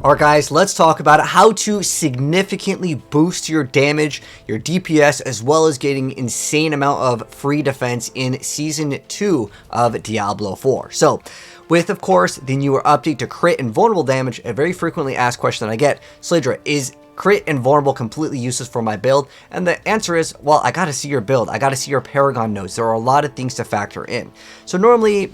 Alright guys, let's talk about how to significantly boost your damage, your DPS, as well as getting insane amount of free defense in Season 2 of Diablo 4. So, with, of course, the newer update to crit and vulnerable damage, a very frequently asked question that I get, Slaydra, is crit and vulnerable completely useless for my build? And the answer is, well, I gotta see your build. I gotta see your Paragon nodes. There are a lot of things to factor in. So normally,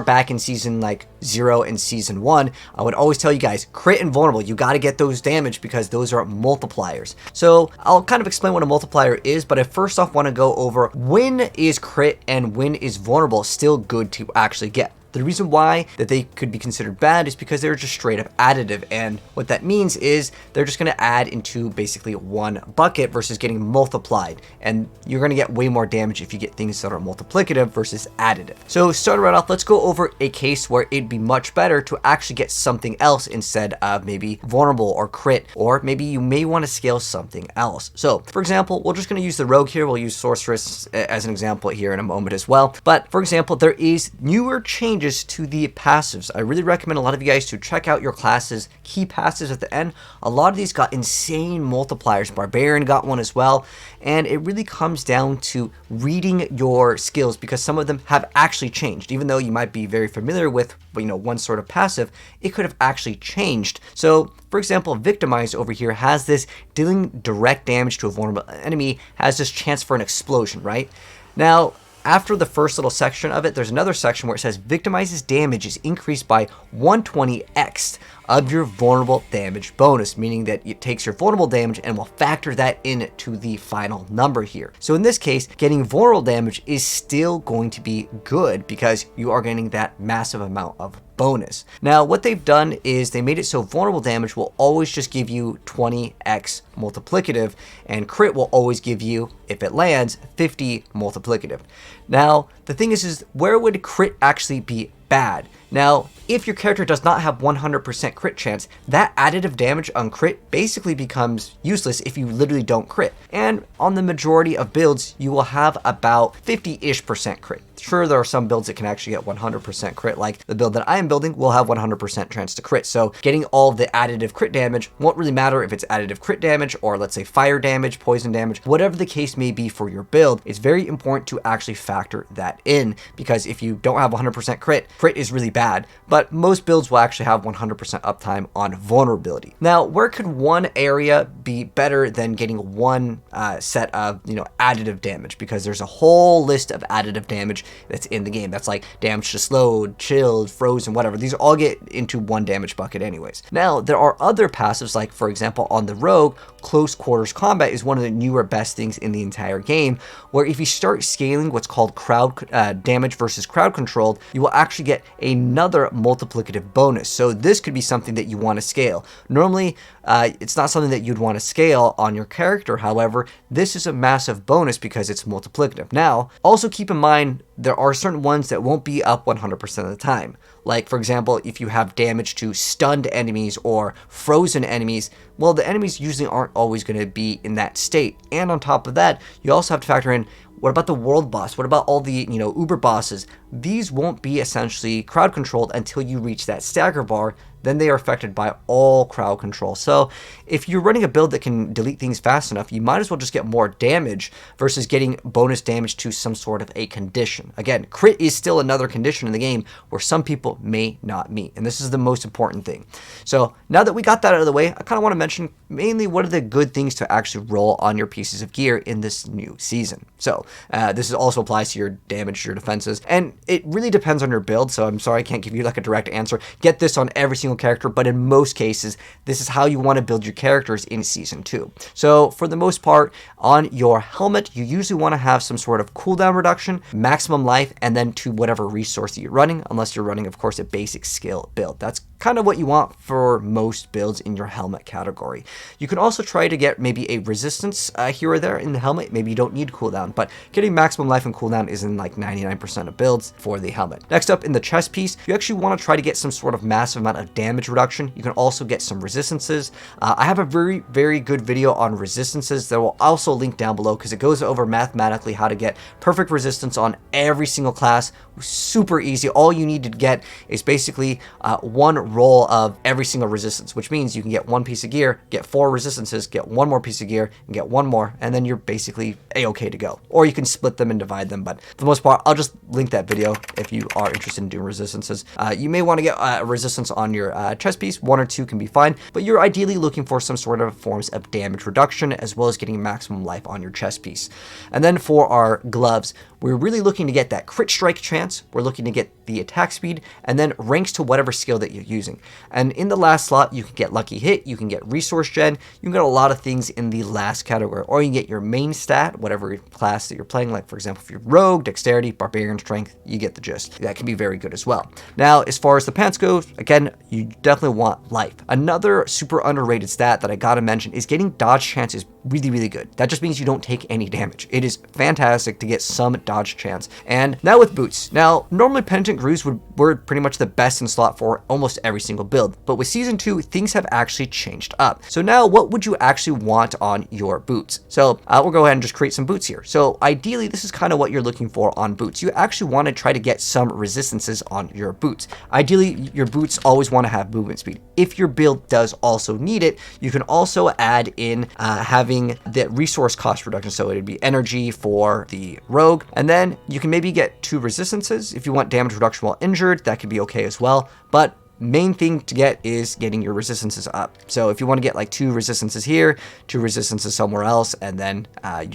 back in Season 0 and Season 1, I would always tell you guys, crit and vulnerable, you gotta get those damage because those are multipliers. So I'll kind of explain what a multiplier is, but I first off want to go over when is crit and when is vulnerable still good to actually get. The reason why that they could be considered bad is because they're just straight up additive, and what that means is they're just going to add into basically one bucket versus getting multiplied, and you're going to get way more damage if you get things that are multiplicative versus additive. So starting right off, let's go over a case where it'd be much better to actually get something else instead of maybe vulnerable or crit, or maybe you may want to scale something else. So for example, we're just going to use the rogue here. We'll use sorceress as an example here in a moment as well. But for example, there is newer changes to the passives. I really recommend a lot of you guys to check out your classes key passives at the end. A lot of these got insane multipliers. Barbarian got one as well, and it really comes down to reading your skills because some of them have actually changed. Even though you might be very familiar with one sort of passive, it could have actually changed. So for example, Victimize over here has this dealing direct damage to a vulnerable enemy, has this chance for an explosion, right? Now after the first little section of it, there's another section where it says Victimizes damage is increased by 120x of your vulnerable damage bonus, meaning that it takes your vulnerable damage and will factor that into the final number here. So in this case, getting vulnerable damage is still going to be good because you are getting that massive amount of bonus. Now what they've done is they made it so vulnerable damage will always just give you 20x multiplicative, and crit will always give you, if it lands, 50 multiplicative. Now the thing is where would crit actually be bad? Now, if your character does not have 100% crit chance, that additive damage on crit basically becomes useless if you literally don't crit. And on the majority of builds, you will have about 50-ish% crit. Sure, there are some builds that can actually get 100% crit, like the build that I am building will have 100% chance to crit. So getting all of the additive crit damage won't really matter if it's additive crit damage or let's say fire damage, poison damage, whatever the case may be for your build. It's very important to actually factor that in because if you don't have 100% crit is really bad. But most builds will actually have 100% uptime on vulnerability. Now, where could one area be better than getting one set of additive damage? Because there's a whole list of additive damage that's in the game. That's like damage to slowed, chilled, frozen, whatever. These all get into one damage bucket anyways. Now, there are other passives like, for example, on the rogue, close quarters combat is one of the newer best things in the entire game, where if you start scaling what's called crowd damage versus crowd controlled, you will actually get another multiplicative bonus. So this could be something that you want to scale. Normally, it's not something that you'd want to scale on your character. However, this is a massive bonus because it's multiplicative. Now, also keep in mind, there are certain ones that won't be up 100% of the time. Like, for example, if you have damage to stunned enemies or frozen enemies, well, the enemies usually aren't always going to be in that state. And on top of that, you also have to factor in, what about the world boss? What about all the, uber bosses? These won't be essentially crowd controlled until you reach that stagger bar. Then they are affected by all crowd control. So if you're running a build that can delete things fast enough, you might as well just get more damage versus getting bonus damage to some sort of a condition. Again, crit is still another condition in the game where some people may not meet. And this is the most important thing. So now that we got that out of the way, I kind of want to mention mainly what are the good things to actually roll on your pieces of gear in this new season. So this also applies to your damage, your defenses, and it really depends on your build. So I'm sorry I can't give you like a direct answer. Get this on every single character, but in most cases, this is how you want to build your characters in Season 2. So for the most part, on your helmet, you usually want to have some sort of cooldown reduction, maximum life, and then to whatever resource that you're running, unless you're running, of course, a basic skill build. That's kind of what you want for most builds in your helmet category. You can also try to get maybe a resistance here or there in the helmet. Maybe you don't need cooldown, but getting maximum life and cooldown is in like 99% of builds for the helmet. Next up, in the chest piece, you actually want to try to get some sort of massive amount of damage reduction. You can also get some resistances. I have a very, very good video on resistances that will also link down below because it goes over mathematically how to get perfect resistance on every single class super easy. All you need to get is basically one roll of every single resistance, which means you can get one piece of gear, get 4 resistances, get one more piece of gear, and get one more, and then you're basically a-okay to go. Or you can split them and divide them, but for the most part, I'll just link that video if you are interested in doing resistances. You may want to get a resistance on your chest piece. 1 or 2 can be fine, but you're ideally looking for some sort of forms of damage reduction as well as getting maximum life on your chest piece. And then for our gloves, we're really looking to get that crit strike chance, we're looking to get the attack speed, and then ranks to whatever skill that you're using. And in the last slot, you can get lucky hit, you can get resource gen, you can get a lot of things in the last category, or you can get your main stat, whatever class that you're playing, like for example, if you're rogue, dexterity, barbarian, strength, you get the gist. That can be very good as well. Now, as far as the pants go, again, you definitely want life. Another super underrated stat that I gotta mention is getting dodge chance is really, really good. That just means you don't take any damage. It is fantastic to get some dodge chance. And now with boots. Now, normally penitent grooves were pretty much the best in slot for almost every single build, but with season 2, things have actually changed up. So now, what would you actually want on your boots? So we'll go ahead and just create some boots here. So ideally, this is kind of what you're looking for on boots. You actually want to try to get some resistances on your boots. Ideally, your boots always want to have movement speed. If your build does also need it, you can also add in having the resource cost reduction. So it'd be energy for the rogue, and then you can maybe get 2 resistances. If you want damage reduction while injured, that could be okay as well. But main thing to get is getting your resistances up. So if you want to get like 2 resistances here, 2 resistances somewhere else, and then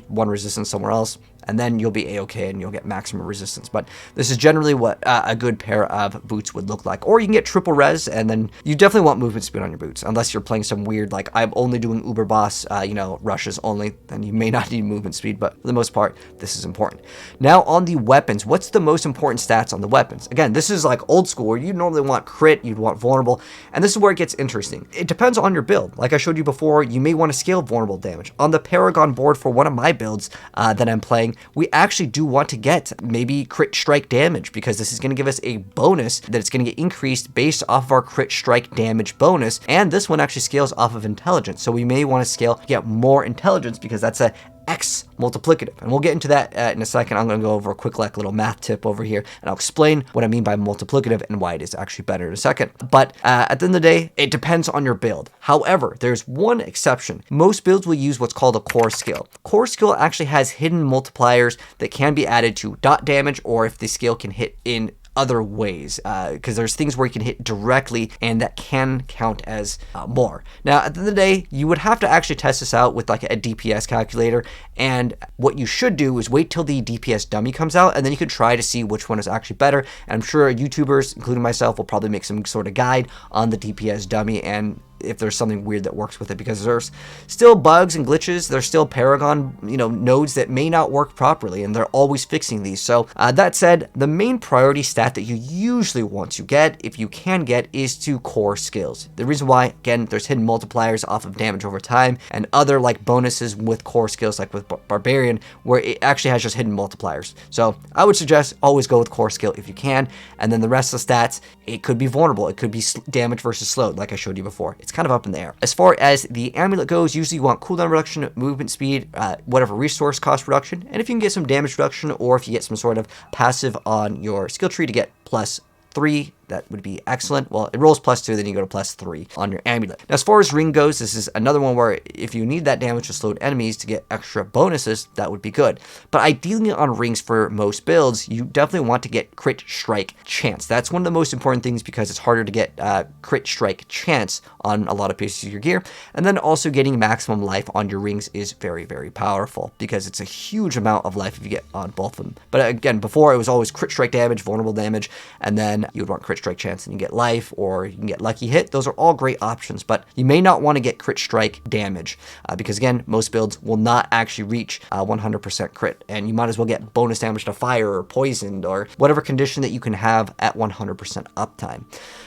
1 resistance somewhere else, and then you'll be a-okay and you'll get maximum resistance. But this is generally what a good pair of boots would look like. Or you can get triple res, and then you definitely want movement speed on your boots, unless you're playing some weird, like I'm only doing uber boss, rushes only, then you may not need movement speed, but for the most part, this is important. Now on the weapons, what's the most important stats on the weapons? Again, this is like old school, where you normally want crit, you'd want vulnerable, and this is where it gets interesting. It depends on your build. Like I showed you before, you may want to scale vulnerable damage. On the Paragon board for one of my builds that I'm playing, we actually do want to get maybe crit strike damage, because this is going to give us a bonus that it's going to get increased based off of our crit strike damage bonus, and this one actually scales off of intelligence. So we may want to scale to get more intelligence, because that's a X multiplicative, and we'll get into that in a second. I'm going to go over a quick little math tip over here, and I'll explain what I mean by multiplicative and why it is actually better in a second. But at the end of the day, it depends on your build. However, there's one exception. Most builds will use what's called a core skill. Core skill actually has hidden multipliers that can be added to dot damage, or if the skill can hit in other ways, because there's things where you can hit directly and that can count as more. Now, at the end of the day, you would have to actually test this out with like a DPS calculator, and what you should do is wait till the DPS dummy comes out, and then you can try to see which one is actually better. And I'm sure YouTubers, including myself, will probably make some sort of guide on the DPS dummy, and if there's something weird that works with it, because there's still bugs and glitches. There's still Paragon, nodes that may not work properly, and they're always fixing these. So that said, the main priority stat that you usually want to get, if you can get, is to core skills. The reason why, again, there's hidden multipliers off of damage over time, and other like bonuses with core skills, like with Barbarian, where it actually has just hidden multipliers. So I would suggest always go with core skill if you can, and then the rest of the stats, it could be vulnerable, it could be damage versus slowed, like I showed you before. It's kind of up in the air. As far as the amulet goes, usually you want cooldown reduction, movement speed, whatever resource cost reduction, and if you can get some damage reduction, or if you get some sort of passive on your skill tree to get +3, that would be excellent. Well, it rolls +2, then you go to +3 on your amulet. Now, as far as ring goes, this is another one where if you need that damage to slowed enemies to get extra bonuses, that would be good. But ideally on rings for most builds, you definitely want to get crit strike chance. That's one of the most important things, because it's harder to get crit strike chance on a lot of pieces of your gear. And then also getting maximum life on your rings is very, very powerful, because it's a huge amount of life if you get on both of them. But again, before it was always crit strike damage, vulnerable damage, and then you would want crit strike chance and you get life, or you can get lucky hit. Those are all great options, but you may not want to get crit strike damage, because again, most builds will not actually reach 100% crit, and you might as well get bonus damage to fire or poisoned or whatever condition that you can have at 100% uptime.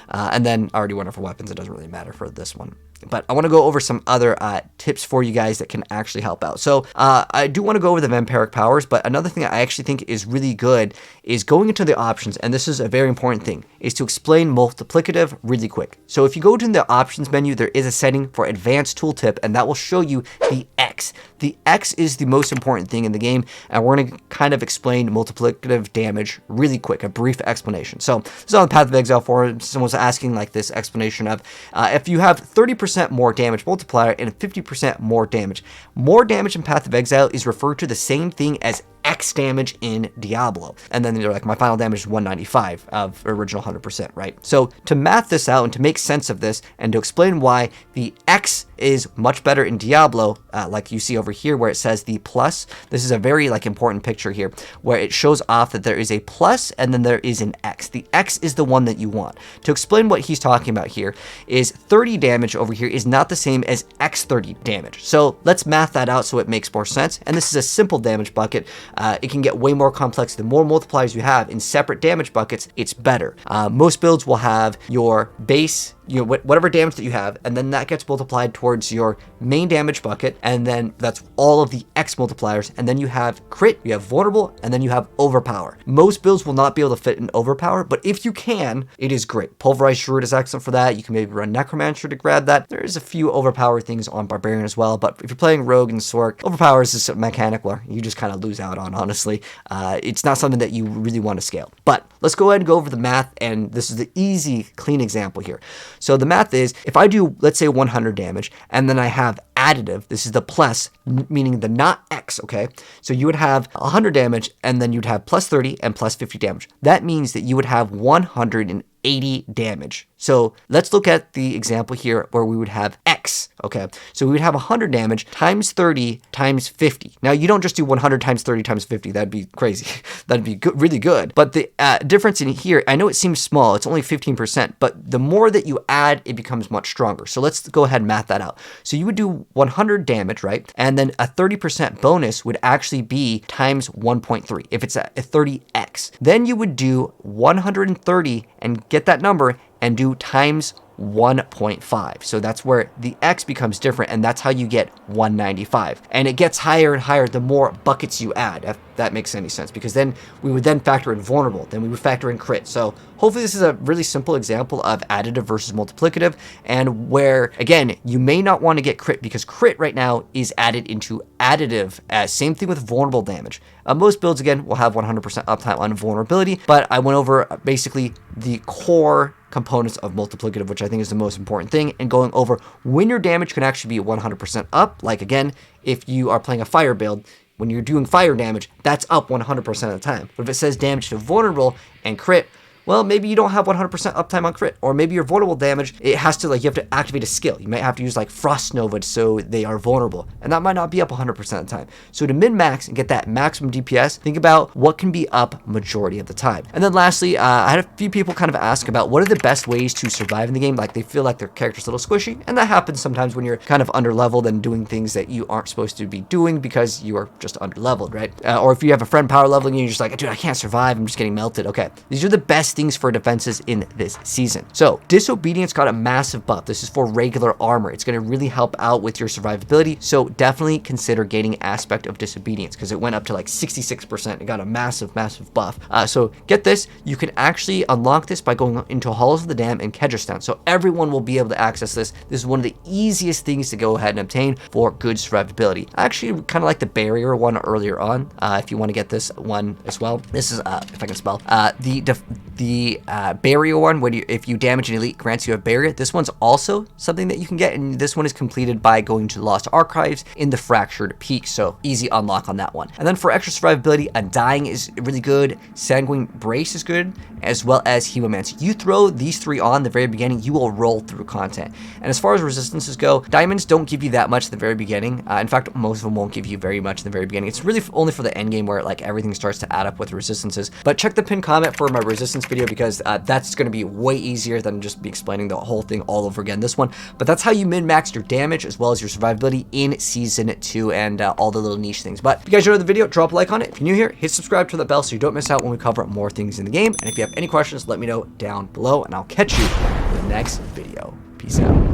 And then I already went over weapons, it doesn't really matter for this one. But I want to go over some other tips for you guys that can actually help out. So I do want to go over the Vamparic powers, but another thing I actually think is really good is going into the options, and this is a very important thing, is to explain multiplicative really quick. So if you go to the options menu, there is a setting for advanced tooltip, and that will show you the X. The X is the most important thing in the game, and we're going to kind of explain multiplicative damage really quick, a brief explanation. So this is on the Path of Exile forum. Someone's asking like this explanation of if you have 30% more damage multiplier and 50% more damage in Path of Exile is referred to the same thing as X damage in Diablo. And then they're like, my final damage is 195 of original 100%, right? So to math this out and to make sense of this and to explain why the X is much better in Diablo, like you see over here where it says the plus, this is a very like important picture here where it shows off that there is a plus and then there is an X. The X is the one that you want. To explain what he's talking about here is 30 damage over here is not the same as X 30 damage. So let's math that out so it makes more sense. And this is a simple damage bucket. It can get way more complex. The more multipliers you have in separate damage buckets, it's better. Most builds will have your base, whatever damage that you have, and then that gets multiplied towards your main damage bucket, and then that's all of the X multipliers, and then you have crit, you have vulnerable, and then you have overpower. Most builds will not be able to fit in overpower, but if you can, it is great. Pulverized Druid is excellent for that. You can maybe run Necromancer to grab that. There's a few overpower things on Barbarian as well, but if you're playing Rogue and Sork, overpower is just a mechanic where you just kind of lose out on, honestly. It's not something that you really want to scale. But let's go ahead and go over the math, and this is the easy, clean example here. So the math is, if I do, let's say 100 damage, and then I have additive, this is the plus, meaning the not X, okay? So you would have 100 damage, and then you'd have plus 30 and plus 50 damage. That means that you would have 180 damage. So let's look at the example here where we would have X, okay? So we would have 100 damage times 30 times 50. Now, you don't just do 100 times 30 times 50. That'd be crazy. That'd be good, really good. But the difference in here, I know it seems small. It's only 15%, but the more that you add, it becomes much stronger. So let's go ahead and math that out. So you would do 100 damage, right? And then a 30% bonus would actually be times 1.3 if it's a 30x. Then you would do 130 and get that number and do times 1.5. So that's where the X becomes different, and that's how you get 195. And it gets higher and higher the more buckets you add, if that makes any sense, because then we would then factor in vulnerable, then we would factor in crit. So hopefully this is a really simple example of additive versus multiplicative, and where, again, you may not want to get crit because crit right now is added into additive. Same thing with vulnerable damage. Most builds, again, will have 100% uptime on vulnerability, but I went over basically the core components of multiplicative, which I think is the most important thing, and going over when your damage can actually be 100% up. Like, again, if you are playing a fire build, when you're doing fire damage, that's up 100% of the time. But if it says damage to vulnerable and crit, well, maybe you don't have 100% uptime on crit, or maybe your vulnerable damage, it has to, like, you have to activate a skill. You might have to use, like, Frost Nova so they are vulnerable, and that might not be up 100% of the time. So to min-max and get that maximum DPS, think about what can be up majority of the time. And then lastly, I had a few people kind of ask about what are the best ways to survive in the game. Like, they feel like their character's a little squishy, and that happens sometimes when you're kind of under-leveled and doing things that you aren't supposed to be doing because you are just under-leveled, right? Or if you have a friend power leveling and you're just like, dude, I can't survive, I'm just getting melted. Okay, these are the best things for defenses in this season. So Disobedience got a massive buff. This is for regular armor. It's going to really help out with your survivability. So definitely consider gaining Aspect of Disobedience because it went up to like 66%. It got a massive buff. So get this, you can actually unlock this by going into Halls of the Dam and Kedgerstown. So everyone will be able to access this. This is one of the easiest things to go ahead and obtain for good survivability. I actually kind of like the barrier one earlier on. If you want to get this one as well. This is, if I can spell, the barrier one, when if you damage an elite, grants you a barrier. This one's also something that you can get, and this one is completed by going to the Lost Archives in the Fractured Peak, so easy unlock on that one. And then for extra survivability, Undying is really good, Sanguine Brace is good, as well as Hemomancy. You throw these three on the very beginning, you will roll through content. And as far as resistances go, diamonds don't give you that much at the very beginning. In fact, most of them won't give you very much in the very beginning. It's really only for the end game where like everything starts to add up with resistances. But check the pinned comment for my resistance video because that's going to be way easier than just be explaining the whole thing all over again this one. But that's how you min-max your damage as well as your survivability in Season 2 and all the little niche things. But if you guys enjoyed the video, drop a like on it. If you're new here, hit subscribe to the bell so you don't miss out when we cover more things in the game. And if you have any questions, let me know down below, and I'll catch you in the next video. Peace out.